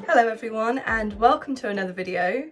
Hello everyone and welcome to another video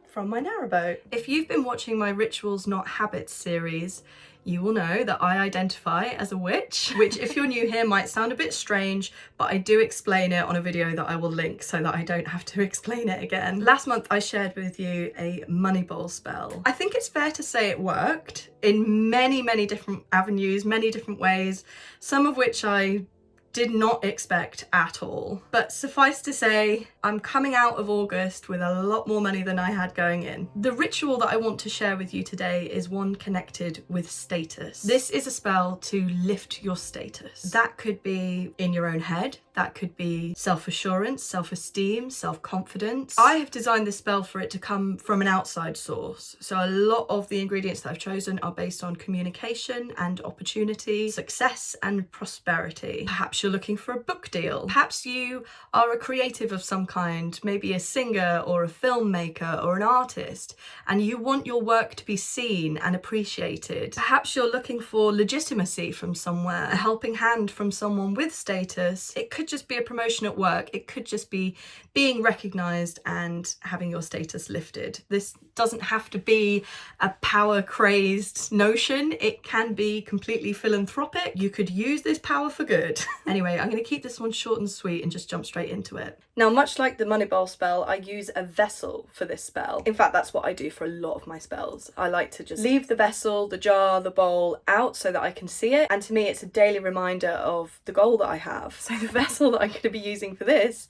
from my narrowboat. If you've been watching my Rituals Not Habits series, you will know that I identify as a witch, which if you're new here might sound a bit strange, but I do explain it on a video that I will link so that I don't have to explain it again. Last month I shared with you a money bowl spell. I think it's fair to say it worked in many different avenues, many different ways, some of which I did not expect at all. But suffice to say, I'm coming out of August with a lot more money than I had going in. The ritual that I want to share with you today is one connected with status. This is a spell to lift your status. That could be in your own head, that could be self-assurance, self-esteem, self-confidence. I have designed this spell for it to come from an outside source. So a lot of the ingredients that I've chosen are based on communication and opportunity, success and prosperity. Perhaps you're looking for a book deal. Perhaps you are a creative of some kind, maybe a singer or a filmmaker or an artist, and you want your work to be seen and appreciated. Perhaps you're looking for legitimacy from somewhere, a helping hand from someone with status. It could just be a promotion at work. It could just be being recognized and having your status lifted. This doesn't have to be a power crazed notion. It can be completely philanthropic. You could use this power for good. Anyway, I'm going to keep this one short and sweet and just jump straight into it. Now, much like the money bowl spell, I use a vessel for this spell. In fact, that's what I do for a lot of my spells. I like to just leave the vessel, the jar, the bowl out so that I can see it. And to me, it's a daily reminder of the goal that I have. So the vessel that I'm going to be using for this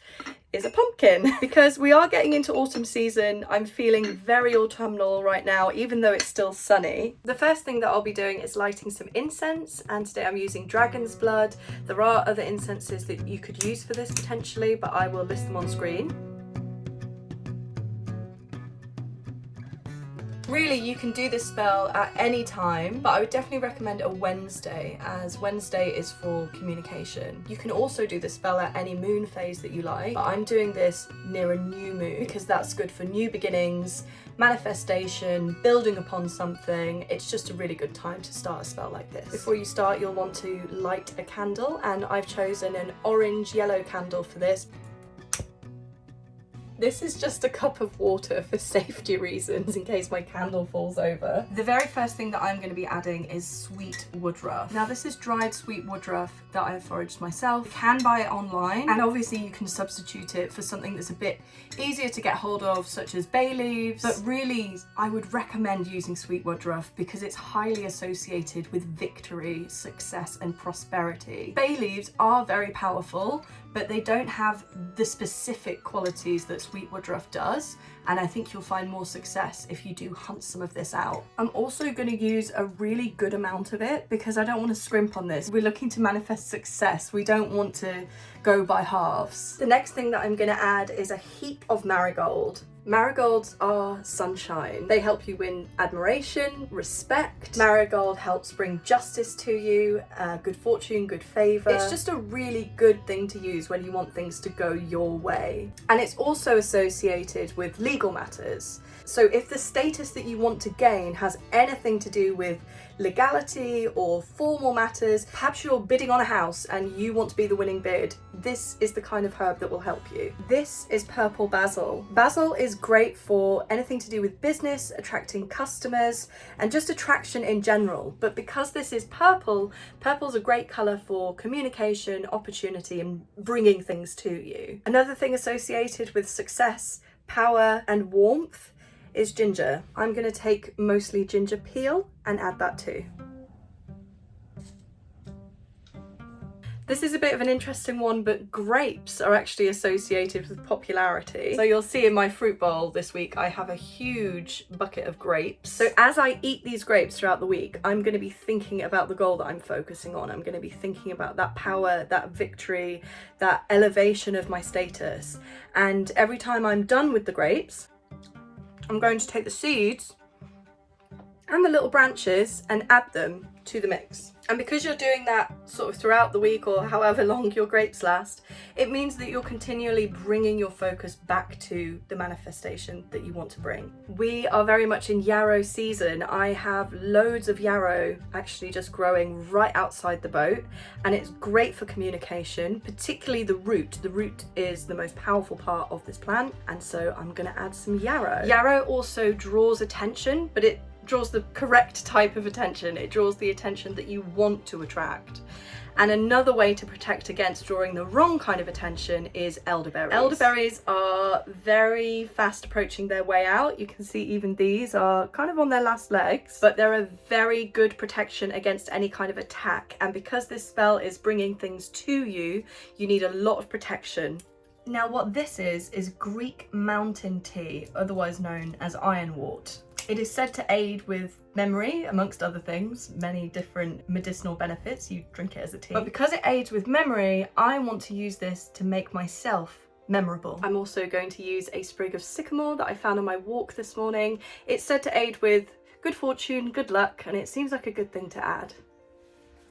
is a pumpkin. Because we are getting into autumn season, I'm feeling very autumnal right now, even though it's still sunny. The first thing that I'll be doing is lighting some incense, and today I'm using dragon's blood. There are other incenses that you could use for this potentially, but I will list them on screen. Really, you can do this spell at any time, but I would definitely recommend a Wednesday, as Wednesday is for communication. You can also do this spell at any moon phase that you like, but I'm doing this near a new moon because that's good for new beginnings, manifestation, building upon something. It's just a really good time to start a spell like this. Before you start, you'll want to light a candle, and I've chosen an orange-yellow candle for this. This is just a cup of water for safety reasons in case my candle falls over. The very first thing that I'm going to be adding is sweet woodruff. Now this is dried sweet woodruff that I have foraged myself. You can buy it online, and obviously you can substitute it for something that's a bit easier to get hold of, such as bay leaves. But really, I would recommend using sweet woodruff because it's highly associated with victory, success and prosperity. Bay leaves are very powerful, but they don't have the specific qualities that sweet woodruff does, and I think you'll find more success if you do hunt some of this out. I'm also going to use a really good amount of it because I don't want to scrimp on this. We're looking to manifest success. We don't want to go by halves. The next thing that I'm going to add is a heap of marigold. Marigolds are sunshine. They help you win admiration, respect. Marigold helps bring justice to you, good fortune, good favor. It's just a really good thing to use when you want things to go your way. And it's also associated with legal matters. So if the status that you want to gain has anything to do with legality or formal matters. Perhaps you're bidding on a house and you want to be the winning bid. This is the kind of herb that will help you. This is purple basil. Basil is great for anything to do with business, attracting customers, and just attraction in general. But because this is purple, purple's a great colour for communication, opportunity, and bringing things to you. Another thing associated with success, power, and warmth is ginger. I'm going to take mostly ginger peel and add that too. This is a bit of an interesting one, but grapes are actually associated with popularity. So you'll see in my fruit bowl this week, I have a huge bucket of grapes. So as I eat these grapes throughout the week, I'm going to be thinking about the goal that I'm focusing on. I'm going to be thinking about that power, that victory, that elevation of my status. And every time I'm done with the grapes, I'm going to take the seeds and the little branches and add them to the mix. And because you're doing that sort of throughout the week or however long your grapes last, it means that you're continually bringing your focus back to the manifestation that you want to bring. We are very much in yarrow season. I have loads of yarrow actually just growing right outside the boat, and it's great for communication, particularly the root. The root is the most powerful part of this plant, and so I'm going to add some yarrow. Yarrow also draws attention, but it draws the correct type of attention. It draws the attention that you want to attract. And another way to protect against drawing the wrong kind of attention is elderberries. Elderberries are very fast approaching their way out. You can see even these are kind of on their last legs, but they're a very good protection against any kind of attack. And because this spell is bringing things to you, you need a lot of protection. Now what this is Greek mountain tea, otherwise known as ironwort. It is said to aid with memory, amongst other things, many different medicinal benefits. You drink it as a tea. But because it aids with memory, I want to use this to make myself memorable. I'm also going to use a sprig of sycamore that I found on my walk this morning. It's said to aid with good fortune, good luck, and it seems like a good thing to add.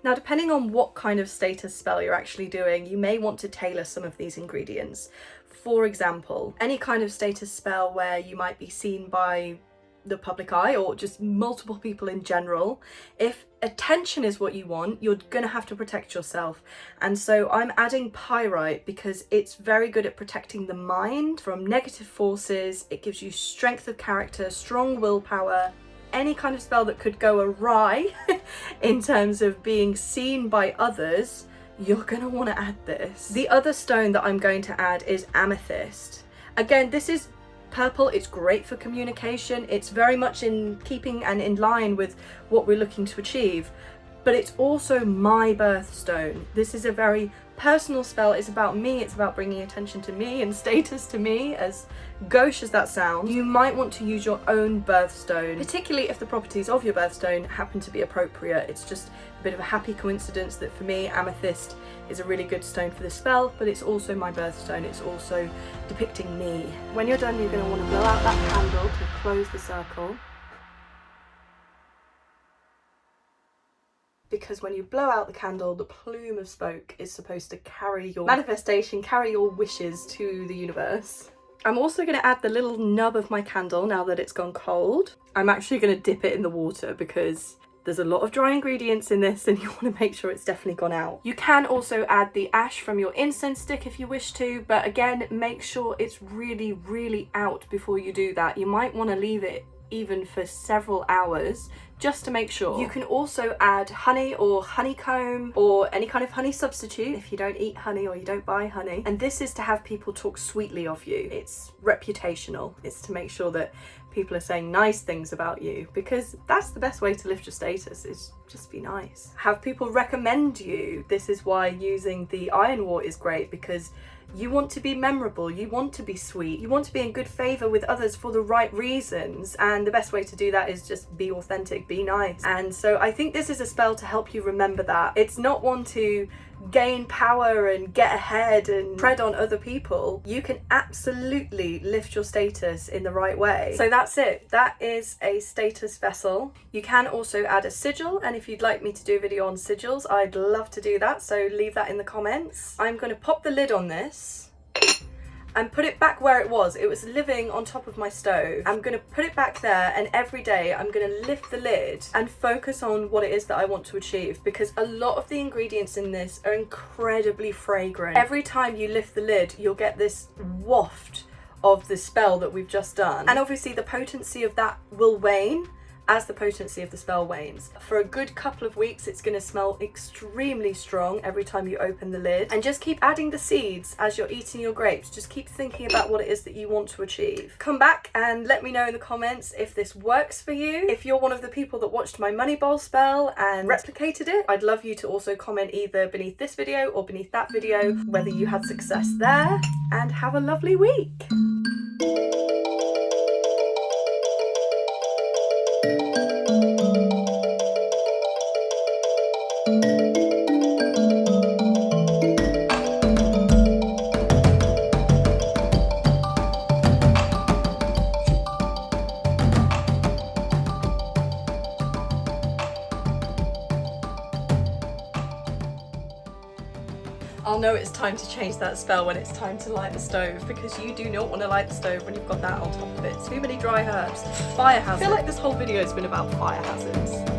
Now, depending on what kind of status spell you're actually doing, you may want to tailor some of these ingredients. For example, any kind of status spell where you might be seen by the public eye or just multiple people in general, if attention is what you want, you're gonna have to protect yourself. And so I'm adding pyrite because it's very good at protecting the mind from negative forces. It gives you strength of character, strong willpower. Any kind of spell that could go awry in terms of being seen by others, you're gonna want to add this. The other stone that I'm going to add is amethyst. Again, this is purple. It's great for communication. It's very much in keeping and in line with what we're looking to achieve, but it's also my birthstone. This is a very personal spell. It's about me. It's about bringing attention to me and status to me, as gauche as that sounds. You might want to use your own birthstone, particularly if the properties of your birthstone happen to be appropriate. It's just a bit of a happy coincidence that for me, amethyst is a really good stone for this spell, but it's also my birthstone. It's also depicting me. When you're done, you're going to want to blow out that candle to close the circle. Because when you blow out the candle, the plume of smoke is supposed to carry your manifestation, carry your wishes to the universe. I'm also going to add the little nub of my candle now that it's gone cold. I'm actually going to dip it in the water because there's a lot of dry ingredients in this and you want to make sure it's definitely gone out. You can also add the ash from your incense stick if you wish to, but again, make sure it's really, really out before you do that. You might want to leave it even for several hours just to make sure. You can also add honey or honeycomb or any kind of honey substitute if you don't eat honey or you don't buy honey. And this is to have people talk sweetly of you. It's reputational. It's to make sure that people are saying nice things about you, because that's the best way to lift your status, is just be nice. Have people recommend you. This is why using the ironwort is great, because you want to be memorable, you want to be sweet, you want to be in good favour with others for the right reasons, and the best way to do that is just be authentic, be nice. And so I think this is a spell to help you remember that. It's not one to gain power and get ahead and tread on other people. You can absolutely lift your status in the right way. So that's it. That is a status vessel. You can also add a sigil, and if you'd like me to do a video on sigils, I'd love to do that, so leave that in the comments. I'm going to pop the lid on this. and put it back where it was. It was living on top of my stove. I'm gonna put it back there, and every day I'm gonna lift the lid and focus on what it is that I want to achieve, because a lot of the ingredients in this are incredibly fragrant. Every time you lift the lid, you'll get this waft of the spell that we've just done. And obviously the potency of that will wane as the potency of the spell wanes. For a good couple of weeks, it's gonna smell extremely strong every time you open the lid. And just keep adding the seeds as you're eating your grapes. Just keep thinking about what it is that you want to achieve. Come back and let me know in the comments if this works for you. If you're one of the people that watched my money bowl spell and replicated it, I'd love you to also comment either beneath this video or beneath that video whether you had success there. And have a lovely week. I'll know it's time to change that spell when it's time to light the stove, because you do not want to light the stove when you've got that on top of it. Too many dry herbs. Fire hazard. I feel like this whole video has been about fire hazards.